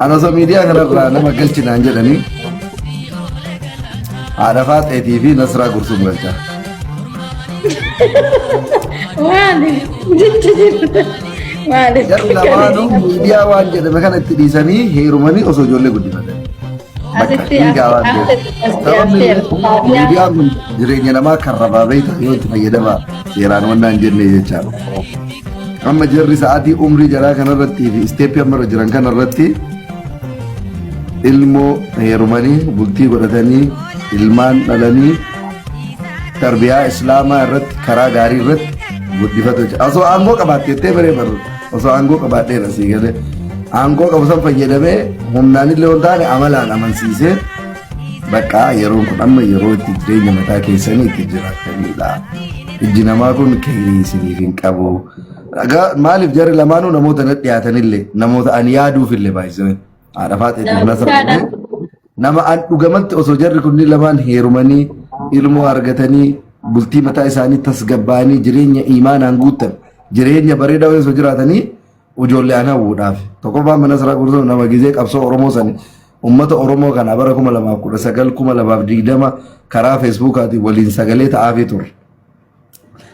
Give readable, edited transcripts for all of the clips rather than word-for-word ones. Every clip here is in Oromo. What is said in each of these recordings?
أنا سميديا كنا رانا ما قلت نانجلني عرفات أتي في نصرة قرصم قلتها وادي وادي يلا ما نو ميديا وانجل ما كانت تديسني هيروماني أسوجولي قدي بدل ميديا من جرينا nama karraba beita yoo fayyadama seeraan wannan jenne jechaadha amma jirri sa'aatii umrii jaraa kanarratti fi isteeppii amma jiran kanarratti ilmoo heerumanii bultii godhatanii ilmaan dhalanii tarbiyaa islaamaa irratti karaa gaarii irratti guddifatu osoo aangoo qabaattee baree baru osoo aangoo qabaadhee rasii galee aangoo qabu san fayyadamee humnaan illee waan taane amalaan amansiisee bakka yeroon kun amma yeroo itti jireenya mataa keessanii itti jiraatanidha. Ijji namaa kun keerii isiniif hin qabu. Maaliif jarri lamaanuu namoota natti dhiyaatanillee namoota ani yaaduufillee baay'isanii haadha faaxeetiif nasaranii nama an dhugamatti osoo jarri kunniin lamaan heerumanii ilmoo argatanii bultii mataa isaanii tasgabbaanii jireenya iimaanaan guutan jireenya bareedaa osoo jiraatanii ijoollee ana hawwuudhaaf tokkoffaa mana Nasraa Gursum nama gizee qabsoo Oromoo sani ummata Oromoo kana bara 2019 2020 karaa Facebookaatiin waliin sagalee ta'aa ture.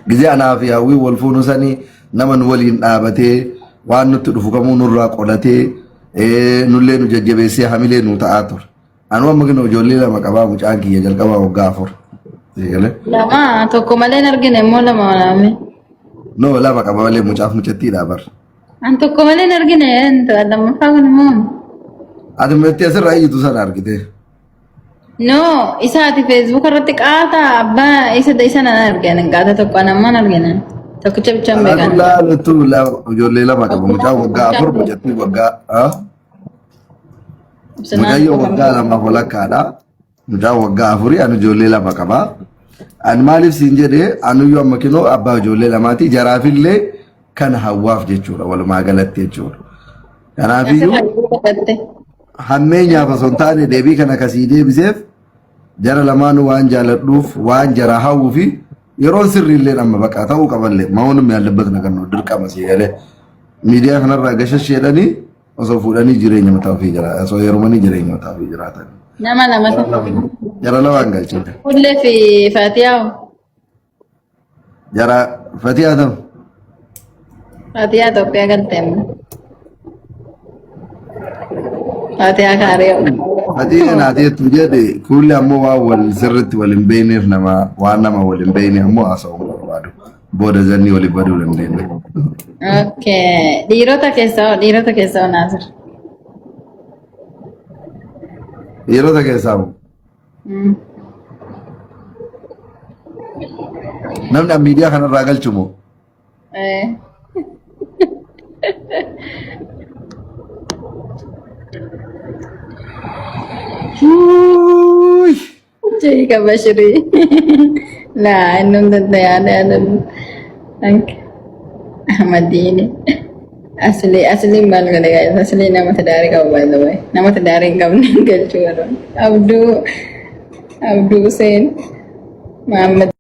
Gizee anaa fi hawwii wal fuunu sani nama nu waliin dhaabatee waan nutti dhufu kamuu nurraa qolatee nullee nu jajjabeessee hamilee nu ta'aa ture. Anu amma gina ijoollee lama qabaa mucaan kiyya jalqabaa waggaa 4. Lama tokko malee hin argine immoo lama walaame. No lama qaba malee mucaaf mucattiidha bar. An tokko malee hin argine lammaffaa kun immoo. Ati meetti asirraa iyyitu sana argite. No isaati Facebook irratti qaata abbaa isa nan argine qaata tokko anamma hin argine. Tokkicha bichaan beekan. Laaltu ijoollee lama qaba mucaan waggaa 4 mucattii waggaa Mucayyo waggaa lama walakkaadha. Mucaan waggaa 4 anu ijoollee lama qaba. An maaliif siin jedhee anuyyuu amma kinoo abbaa ijoollee lamaati jaraafillee kan hawwaaf jechuudha walumaa galatti jechuudha. Kanaafiyyuu hammeenyaaf osoo hin taane deebii kana kasii deebiseef jara lamaanuu waan jaaladhuuf waan jara hawwuufi yeroon sirriillee amma baqa ta'uu qaballee maa'uunum yaallebat nagannu dirqama si jedhee miidiyaa kanarraa gashasheedhanii osoo fuudhanii jireenya mataa ofii jiraatan osoo heerumanii jireenya mataa ofii jiraatan. Nama lama jara lamaan galchite. Hullee fi Faatiyaa. Jara Faatiyaa ta'u. Faatiyaa Itoophiyaa galteemma. Faatiyaa Kaariyoo. Faatiyaa naateetu jedhe kuulli ammoo waan wal sirriitti wal hin beekneef nama waan nama wal hin beekne ammoo haasa'uu barbaadu. Booda zanni wali baduu dandeenya. Okay. Dhiirota keessaa Naasir. Dhiirota keessaa namni miidiyaa kanarraa galchu moo? Jadi kabashiri. Lah, inun tanda ada Ahmadini. Asli mal gale guys. Asli nama tadari kau by the way. Nama tadari kau ninggal cuaron. Abdu Hussein Muhammad.